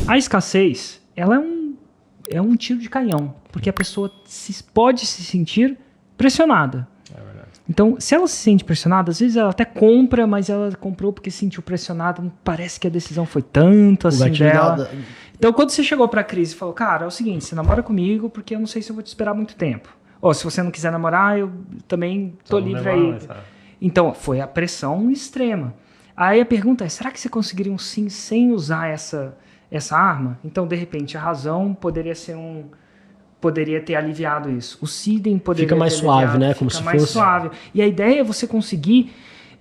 A escassez, ela é um tiro de canhão, porque a pessoa pode se sentir pressionada. É verdade. Então, se ela se sente pressionada, às vezes ela até compra, mas ela comprou porque se sentiu pressionada, não parece que a decisão foi tanto assim dela. Então, quando você chegou pra Cris e falou, cara, é o seguinte, você namora comigo porque eu não sei se eu vou te esperar muito tempo. Ou se você não quiser namorar, eu também tô livre aí. Então, foi a pressão extrema. Aí a pergunta é, será que você conseguiria um sim sem usar essa arma? Então, de repente, a razão poderia ter aliviado isso. O Sidem poderia Fica mais ter suave, aliviado, né? Fica Como se mais fosse suave. E a ideia é você conseguir...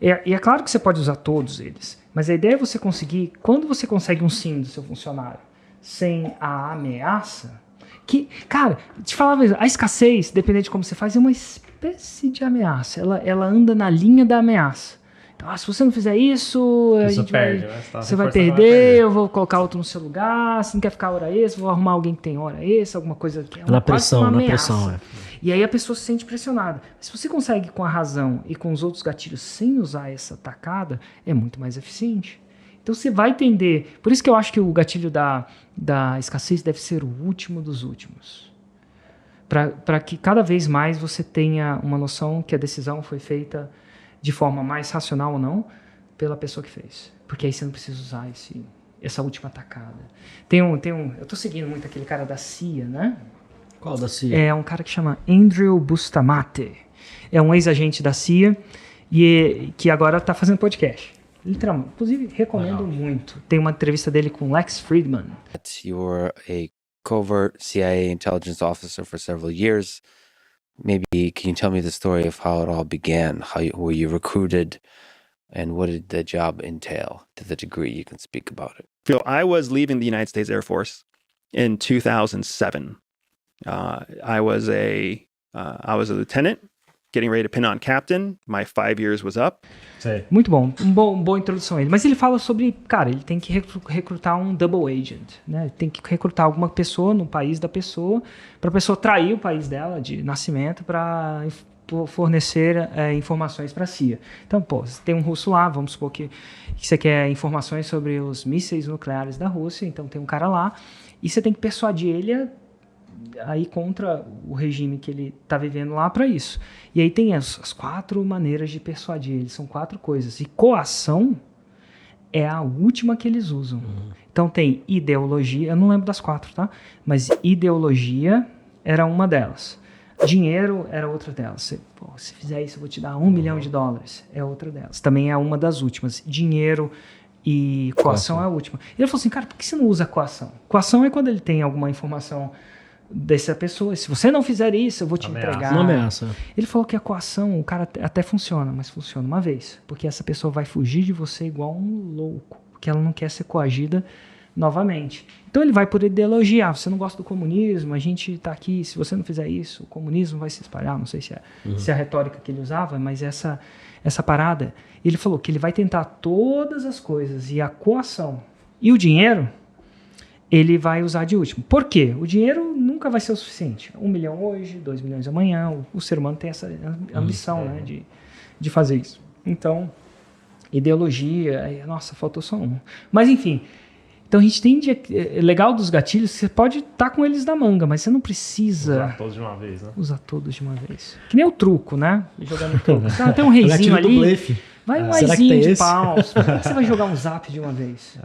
E é claro que você pode usar todos eles, mas a ideia é você conseguir... Quando você consegue um sim do seu funcionário sem a ameaça... Que, cara, te falava, a escassez, dependendo de como você faz, é uma espécie de ameaça. Ela anda na linha da ameaça. Então, se você não fizer isso, você vai perder, eu vou colocar outro no seu lugar, se não quer ficar hora extra, vou arrumar alguém que tem hora extra, alguma coisa que é na pressão. E aí a pessoa se sente pressionada. Se você consegue com a razão e com os outros gatilhos sem usar essa tacada, é muito mais eficiente. Então você vai entender. Por isso que eu acho que o gatilho da escassez deve ser o último dos últimos. Para que cada vez mais você tenha uma noção que a decisão foi feita de forma mais racional ou não, pela pessoa que fez. Porque aí você não precisa usar essa última tacada. Eu tô seguindo muito aquele cara da CIA, né? Qual da CIA? É um cara que chama Andrew Bustamante. É um ex-agente da CIA e que agora tá fazendo podcast. Literalmente. Inclusive, recomendo muito. Tem uma entrevista dele com Lex Friedman. You were a covert CIA intelligence officer for several years. Maybe can you tell me the story of how it all began? Were you recruited, and what did the job entail to the degree you can speak about it? So I was leaving the United States Air Force in 2007. I was a lieutenant, getting ready to pin on captain. My 5 years was up. Sei. Muito bom. Boa introdução a ele. Mas ele fala sobre, cara, ele tem que recrutar um double agent, né? Ele tem que recrutar alguma pessoa no país da pessoa, para a pessoa trair o país dela de nascimento para fornecer informações para a CIA. Então, você tem um russo lá, vamos supor que você quer informações sobre os mísseis nucleares da Rússia, então tem um cara lá, e você tem que persuadir ele a ir contra o regime que ele está vivendo lá para isso. E aí tem as 4 maneiras de persuadir ele, são 4 coisas. E coação é a última que eles usam. Então tem ideologia, eu não lembro das 4, tá? Mas ideologia era uma delas. Dinheiro era outra delas. Se fizer isso, eu vou te dar $1 milhão, é outra delas. Também é uma das últimas. Dinheiro e coação é a última. Ele falou assim, cara, por que você não usa coação? Coação é quando ele tem alguma informação dessa pessoa. Se você não fizer isso, eu vou te entregar. Uma ameaça. Ele falou que a coação, o cara até funciona, mas funciona uma vez. Porque essa pessoa vai fugir de você igual um louco. Porque ela não quer ser coagida novamente. Então ele vai por ideologia. Você não gosta do comunismo, a gente está aqui, se você não fizer isso, o comunismo vai se espalhar. Não sei se é a retórica que ele usava, mas essa parada. Ele falou que ele vai tentar todas as coisas e a coação e o dinheiro ele vai usar de último. Por quê? O dinheiro nunca vai ser o suficiente. 1 milhão hoje, 2 milhões amanhã. O ser humano tem essa ambição, né, de fazer isso. Então, ideologia... Nossa, faltou só um. Mas, enfim. Então, a gente tem... legal dos gatilhos, você pode estar com eles na manga, mas você não precisa... Usar todos de uma vez, né? Usar todos de uma vez. Que nem o truco, né? Jogando truco. Tem um reizinho ali. Vai um aizinho de paus. Por que você vai jogar um zap de uma vez?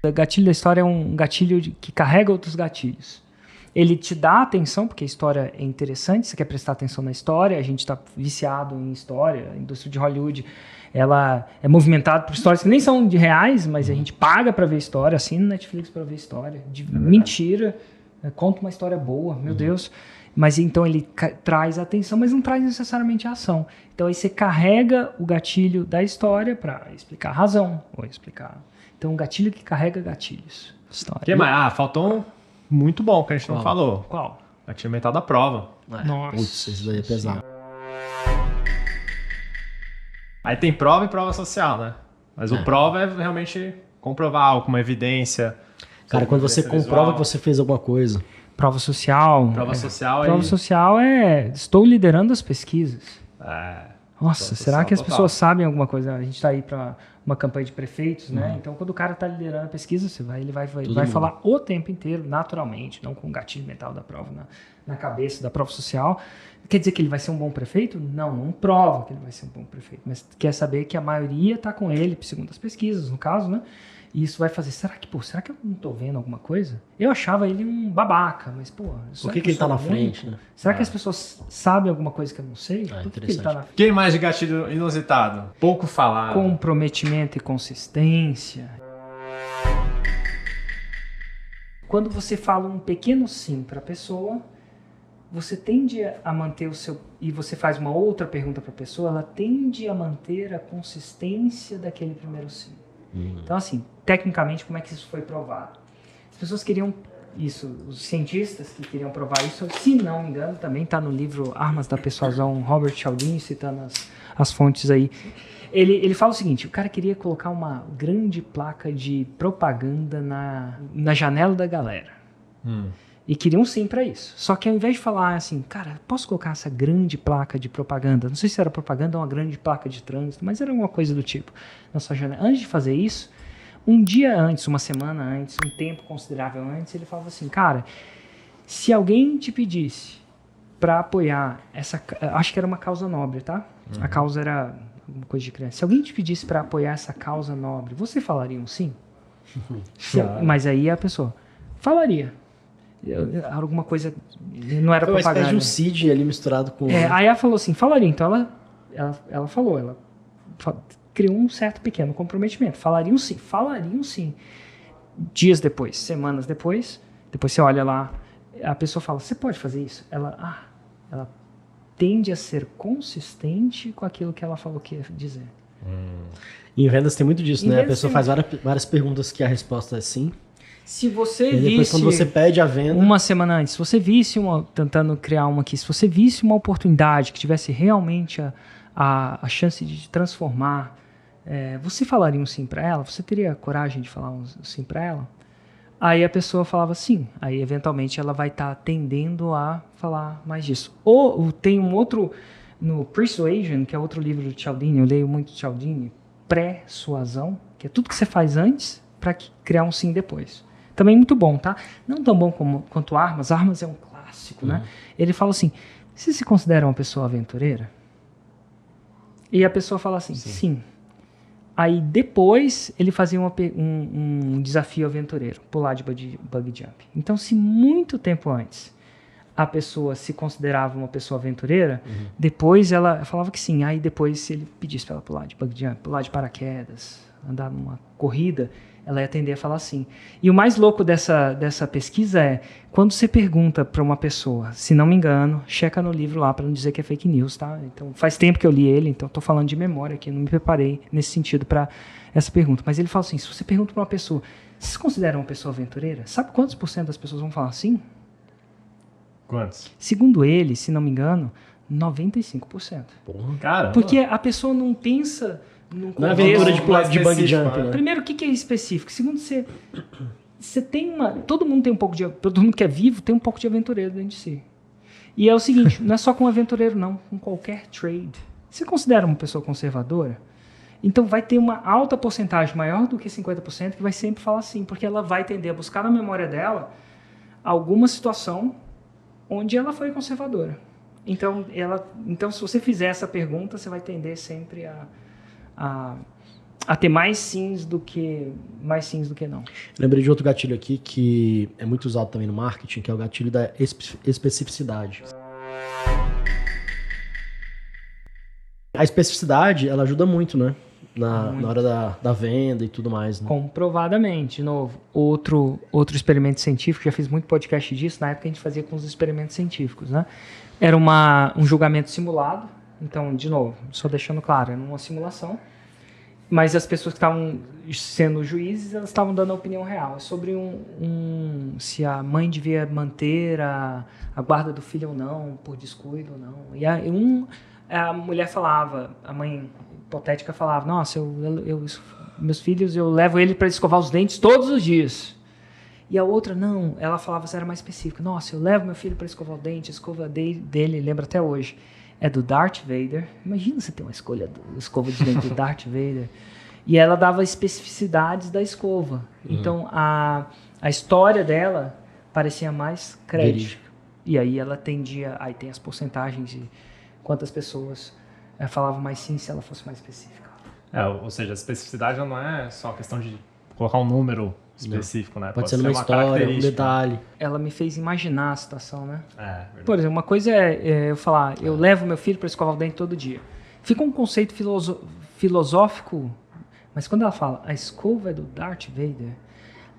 O gatilho da história é um gatilho que carrega outros gatilhos. Ele te dá atenção, porque a história é interessante, você quer prestar atenção na história, a gente está viciado em história, a indústria de Hollywood, ela é movimentada por histórias que nem são de reais, mas a gente paga para ver história, assina no Netflix para ver história, de mentira, conta uma história boa, meu Deus. Mas então ele traz atenção, mas não traz necessariamente a ação. Então aí você carrega o gatilho da história para explicar a razão, ou explicar... Então, um gatilho que carrega gatilhos. História. Que mais? Faltou um muito bom que a gente não falou. Qual? Gatilho mental da prova. Nossa. Putz, isso daí é pesado. Aí tem prova e prova social, né? Mas o prova é realmente comprovar algo, uma evidência. Cara, quando você comprova que você fez alguma coisa. Prova social. Prova social Prova social é... Estou liderando as pesquisas. Nossa, será que as pessoas sabem alguma coisa? A gente está aí para uma campanha de prefeitos, né? Então, quando o cara está liderando a pesquisa, ele vai falar o tempo inteiro, naturalmente, não com o gatilho mental da prova na cabeça, da prova social. Quer dizer que ele vai ser um bom prefeito? Não prova que ele vai ser um bom prefeito, mas quer saber que a maioria está com ele, segundo as pesquisas, no caso, né? E isso vai fazer, será que eu não tô vendo alguma coisa? Eu achava ele um babaca, mas, pô... Por que ele tá na frente, né? Será que as pessoas sabem alguma coisa que eu não sei? Por que ele tá na frente? Quem mais de gatilho inusitado? Pouco falado. Comprometimento e consistência. Quando você fala um pequeno sim para a pessoa, você tende a manter o seu... E você faz uma outra pergunta para a pessoa, ela tende a manter a consistência daquele primeiro sim. Então, assim, tecnicamente, como é que isso foi provado? As pessoas queriam isso, os cientistas que queriam provar isso, se não me engano, também está no livro Armas da Persuasão, Robert Cialdini, citando as fontes aí. Ele fala o seguinte, o cara queria colocar uma grande placa de propaganda na janela da galera. E queriam sim para isso. Só que ao invés de falar assim, cara, posso colocar essa grande placa de propaganda? Não sei se era propaganda ou uma grande placa de trânsito, mas era alguma coisa do tipo. Na sua janela. Antes de fazer isso, um dia antes, uma semana antes, um tempo considerável antes, ele falava assim, cara, se alguém te pedisse para apoiar essa... Acho que era uma causa nobre, tá? A causa era alguma coisa de criança. Se alguém te pedisse para apoiar essa causa nobre, você falaria um sim? Mas aí a pessoa falaria. Alguma coisa, não era propaganda. Uma espécie de um seed ali misturado com... Aí ela falou assim, falaria. Então ela falou, ela criou um certo pequeno comprometimento. Falariam sim. Dias depois, semanas depois você olha lá, a pessoa fala, você pode fazer isso? Ela tende a ser consistente com aquilo que ela falou que ia dizer. E em vendas tem muito disso, né? A pessoa faz várias perguntas que a resposta é sim. Se você e depois, quando você pede a venda... Uma semana antes, se você visse tentando criar uma aqui, se você visse uma oportunidade que tivesse realmente a chance de transformar, você falaria um sim para ela? Você teria coragem de falar um sim para ela? Aí a pessoa falava sim. Aí, eventualmente, ela vai estar tendendo a falar mais disso. Ou tem um outro, no Persuasion, que é outro livro do Cialdini, eu leio muito Cialdini, Persuasão, que é tudo que você faz antes para criar um sim depois. Também muito bom, tá? Não tão bom quanto Armas. Armas é um clássico, né? Ele fala assim, você se considera uma pessoa aventureira? E a pessoa fala assim, sim. Aí depois ele fazia um desafio aventureiro, pular de bug jump. Então, se muito tempo antes a pessoa se considerava uma pessoa aventureira, depois ela falava que sim. Aí depois, se ele pedisse para ela pular de bug jump, pular de paraquedas, andar numa corrida, ela ia tender a falar sim. E o mais louco dessa pesquisa é, quando você pergunta para uma pessoa, se não me engano, checa no livro lá para não dizer que é fake news, tá? Então, faz tempo que eu li ele, então estou falando de memória aqui, não me preparei nesse sentido para essa pergunta. Mas ele fala assim, se você pergunta para uma pessoa, você se considera uma pessoa aventureira? Sabe quantos % das pessoas vão falar sim? Quantos? Segundo ele, se não me engano, 95%. Porra. Caramba. Porque a pessoa não pensa... Não é aventura de pular de bungee jump, né? Primeiro, o que é específico? Segundo, você tem uma... Todo mundo tem um pouco de... Todo mundo que é vivo tem um pouco de aventureiro dentro de si. E é o seguinte, não é só com aventureiro, não. Com qualquer trade. Você considera uma pessoa conservadora? Então vai ter uma alta porcentagem, maior do que 50%, que vai sempre falar sim. Porque ela vai tender a buscar na memória dela alguma situação onde ela foi conservadora. Então, se você fizer essa pergunta, você vai tender sempre a ter mais sims do que não. Lembrei de outro gatilho aqui que é muito usado também no marketing, que é o gatilho da especificidade. A especificidade, ela ajuda muito, né? Na hora da venda e tudo mais, né? Comprovadamente, de novo, outro experimento científico, já fiz muito podcast disso, na época a gente fazia com os experimentos científicos, né? Era um julgamento simulado, então, de novo, só deixando claro, era uma simulação, mas as pessoas que estavam sendo juízes, elas estavam dando a opinião real sobre se a mãe devia manter a guarda do filho ou não, por descuido ou não. E a mulher falava, a mãe hipotética falava, nossa, meus filhos, eu levo ele para escovar os dentes todos os dias. E a outra, não, ela falava, era mais específica, nossa, eu levo meu filho para escovar o dente, a escova dele, lembra até hoje, é do Darth Vader. Imagina você ter uma escova de dente do Darth Vader. E ela dava especificidades da escova. Então, a história dela parecia mais crédito. E aí ela tendia... Aí tem as porcentagens de quantas pessoas falavam mais sim se ela fosse mais específica. Ou seja, a especificidade não é só questão de colocar um número específico, né? Pode ser numa história, um detalhe. Ela me fez imaginar a situação, né? Verdade. Por exemplo, uma coisa é eu falar, eu levo meu filho para escovar o dente todo dia. Fica um conceito filosófico, mas quando ela fala, a escova é do Darth Vader,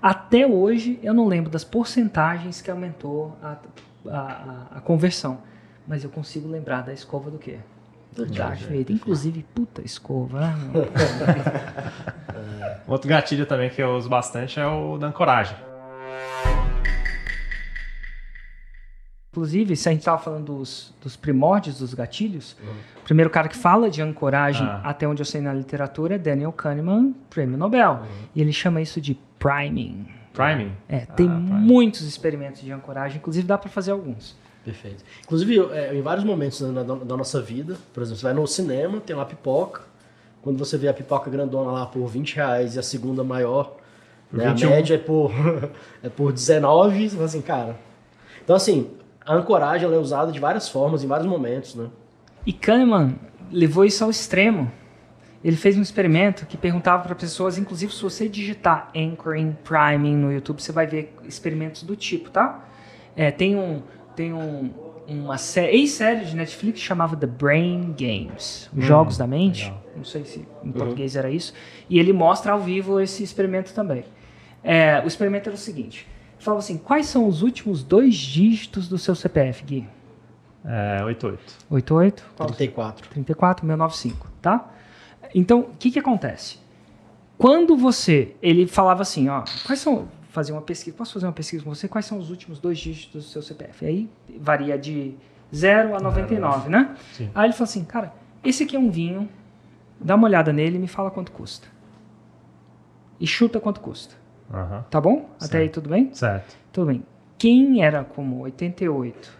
até hoje eu não lembro das porcentagens que aumentou a conversão. Mas eu consigo lembrar da escova do quê? Do Darth Vader. Inclusive, puta escova. Né? Outro gatilho também que eu uso bastante é o da ancoragem. Inclusive, se a gente estava falando dos primórdios dos gatilhos, o primeiro cara que fala de ancoragem, até onde eu sei na literatura, é Daniel Kahneman, prêmio Nobel. E ele chama isso de priming. Priming? Tem muitos experimentos de ancoragem, inclusive dá para fazer alguns. Perfeito. Inclusive, em vários momentos da nossa vida, por exemplo, você vai no cinema, tem lá pipoca. Quando você vê a pipoca grandona lá por R$20 e a segunda maior, né, a média é por 19, você fala assim, cara... Então, assim, a ancoragem ela é usada de várias formas, em vários momentos, né? E Kahneman levou isso ao extremo. Ele fez um experimento que perguntava para pessoas, inclusive se você digitar anchoring, priming no YouTube, você vai ver experimentos do tipo, tá? Tem uma ex-série de Netflix que chamava The Brain Games, os Jogos da Mente. Legal. Não sei se em português era isso. E ele mostra ao vivo esse experimento também. O experimento era o seguinte. Ele falava assim, quais são os últimos 2 dígitos do seu CPF, Gui? 88. 88? 34. 34, 695, tá? Então, o que acontece? Quando ele falava assim, ó, quais são... Fazer uma pesquisa, posso fazer uma pesquisa com você? Quais são os últimos 2 dígitos do seu CPF? Aí varia de 0 a 99, né? Sim. Aí ele falou assim, cara, esse aqui é um vinho, dá uma olhada nele e me fala quanto custa. E chuta quanto custa. Tá bom? Certo. Até aí tudo bem? Certo. Tudo bem. Quem era como 88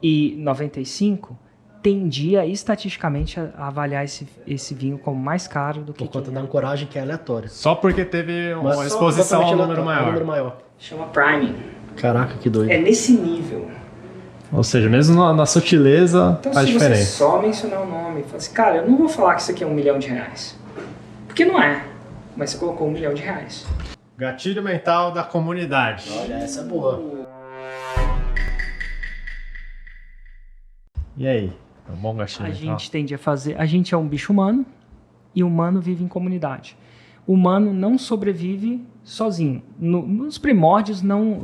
e 95 tendia estatisticamente a avaliar esse vinho como mais caro do que... Por conta da ancoragem que é aleatória. Só porque teve uma exposição ao número maior. Chama priming. Caraca, que doido. É nesse nível. Ou seja, mesmo na sutileza, Então, faz se diferença. você só mencionar o nome, fala assim, cara, eu não vou falar que isso aqui é R$1 milhão. Porque não é. Mas você colocou R$1 milhão. Gatilho mental da comunidade. Olha, essa é boa. E aí? É um bom gatilho A mental? gente tende a fazer... A gente é um bicho humano e o humano vive em comunidade. O humano não sobrevive sozinho. Nos primórdios, não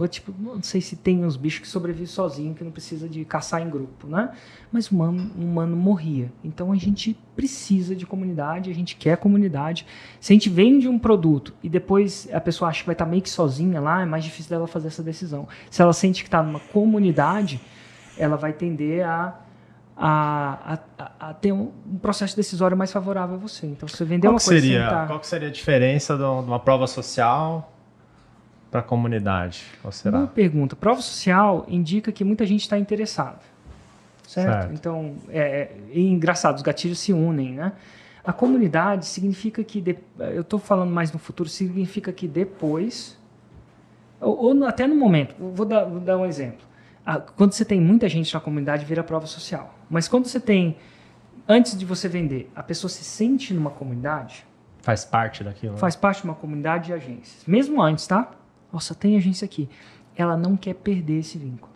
sei se tem uns bichos que sobrevivem sozinho, que não precisa de caçar em grupo, né? Mas o humano morria. Então a gente precisa de comunidade, a gente quer comunidade. Se a gente vende um produto e depois a pessoa acha que vai estar meio que sozinha lá, é mais difícil dela fazer essa decisão. Se ela sente que está numa comunidade, ela vai tender a ter um processo decisório mais favorável a você. Então, você vendeu uma coisa... Qual que seria a diferença de uma prova social para a comunidade? Qual será? Boa pergunta. Prova social indica que muita gente está interessada. Certo? Então, é engraçado, os gatilhos se unem, né? A comunidade significa que... eu estou falando mais no futuro, significa que depois... Ou até no momento. Vou dar um exemplo. Quando você tem muita gente na comunidade, vira prova social. Mas quando você tem, antes de você vender, a pessoa se sente numa comunidade... Faz parte daquilo. Né? Faz parte de uma comunidade de agências. Mesmo antes, tá? Nossa, tem agência aqui. Ela não quer perder esse vínculo.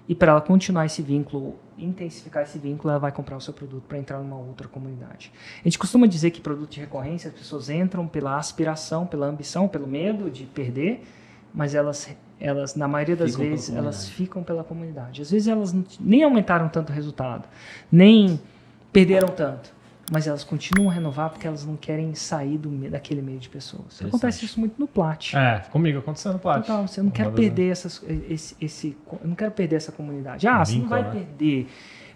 E para ela continuar esse vínculo, intensificar esse vínculo, ela vai comprar o seu produto para entrar numa outra comunidade. A gente costuma dizer que produto de recorrência, as pessoas entram pela aspiração, pela ambição, pelo medo de perder, mas elas na maioria das vezes, elas ficam pela comunidade. Às vezes elas nem aumentaram tanto o resultado, nem perderam tanto, mas elas continuam a renovar porque elas não querem sair daquele meio de pessoas. Acontece isso muito no Plat. Comigo aconteceu no Plat. Total, eu não quero perder eu não quero perder essa comunidade. Você não vai perder,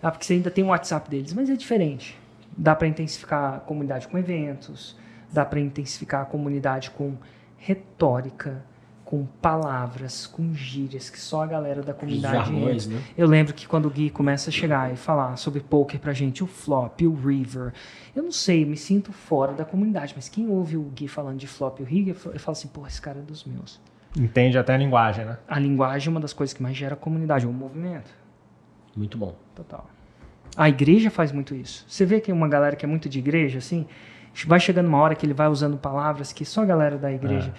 porque você ainda tem o WhatsApp deles, mas é diferente. Dá para intensificar a comunidade com eventos, dá para intensificar a comunidade com retórica, com palavras, com gírias que só a galera da comunidade... jargões, né? Eu lembro que quando o Gui começa a chegar e falar sobre poker pra gente, o flop, o river, eu não sei, eu me sinto fora da comunidade, mas quem ouve o Gui falando de flop e o river, eu falo assim, pô, esse cara é dos meus. Entende até a linguagem, né? A linguagem é uma das coisas que mais gera comunidade, o movimento. Muito bom. Total. A igreja faz muito isso. Você vê que uma galera que é muito de igreja, assim, vai chegando uma hora que ele vai usando palavras que só a galera da igreja...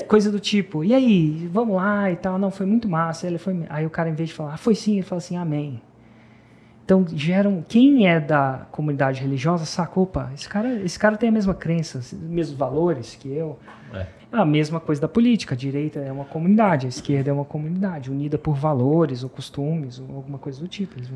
coisa do tipo, e aí, vamos lá e tal. Não, foi muito massa. Aí o cara, em vez de falar, foi sim, ele fala assim, amém. Então, quem é da comunidade religiosa saca, opa, esse cara tem a mesma crença, os mesmos valores que eu. A mesma coisa da política. A direita é uma comunidade, a esquerda é uma comunidade, unida por valores ou costumes ou alguma coisa do tipo. Eles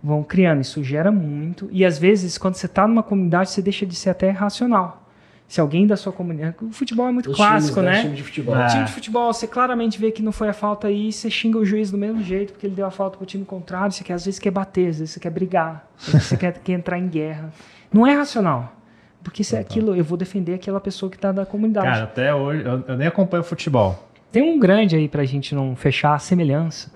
vão criando, isso gera muito. E às vezes, quando você está numa comunidade, você deixa de ser até racional. Se alguém da sua comunidade... O futebol é muito clássico, né? Time de futebol. Time de futebol, você claramente vê que não foi a falta aí, você xinga o juiz do mesmo jeito, porque ele deu a falta pro time contrário, você às vezes quer bater, às vezes você quer brigar, às vezes você quer entrar em guerra. Não é racional. Porque se é aquilo, eu vou defender aquela pessoa que está da comunidade. Cara, até hoje, eu nem acompanho futebol. Tem um grande aí pra gente não fechar a semelhança.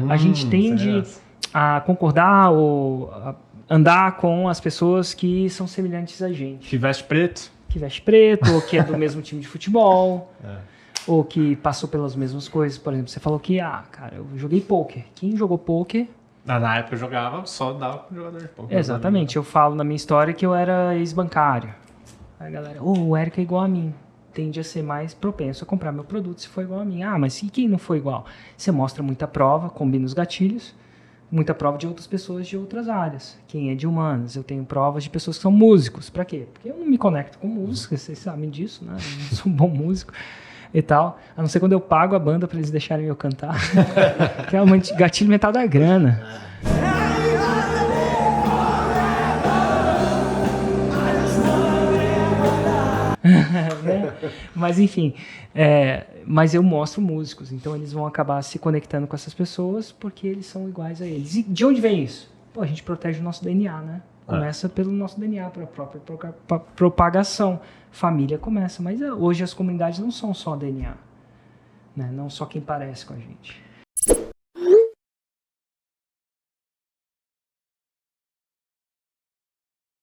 A gente tende a concordar ou a andar com as pessoas que são semelhantes a gente. Que veste preto. Que veste preto, ou que é do mesmo time de futebol, ou que passou pelas mesmas coisas. Por exemplo, você falou que, cara, eu joguei pôquer. Quem jogou pôquer... Na época eu jogava, só dava pro jogador de pôquer. Exatamente, eu falo na minha história que eu era ex-bancário. Aí a galera, o Érico é igual a mim. Tende a ser mais propenso a comprar meu produto se for igual a mim. Mas e quem não foi igual? Você mostra muita prova, combina os gatilhos, muita prova de outras pessoas de outras áreas. Quem é de humanas? Eu tenho provas de pessoas que são músicos. Pra quê? Porque eu não me conecto com música, vocês sabem disso, né? Eu não sou um bom músico e tal. A não ser quando eu pago a banda pra eles deixarem eu cantar. Que é um gatilho mental da grana. Né? Mas enfim, mas eu mostro músicos, então eles vão acabar se conectando com essas pessoas porque eles são iguais a eles. E de onde vem isso? Pô, a gente protege o nosso DNA, né? Começa pelo nosso DNA, pela própria propagação. Família começa, mas hoje as comunidades não são só DNA, né? Não só quem parece com a gente.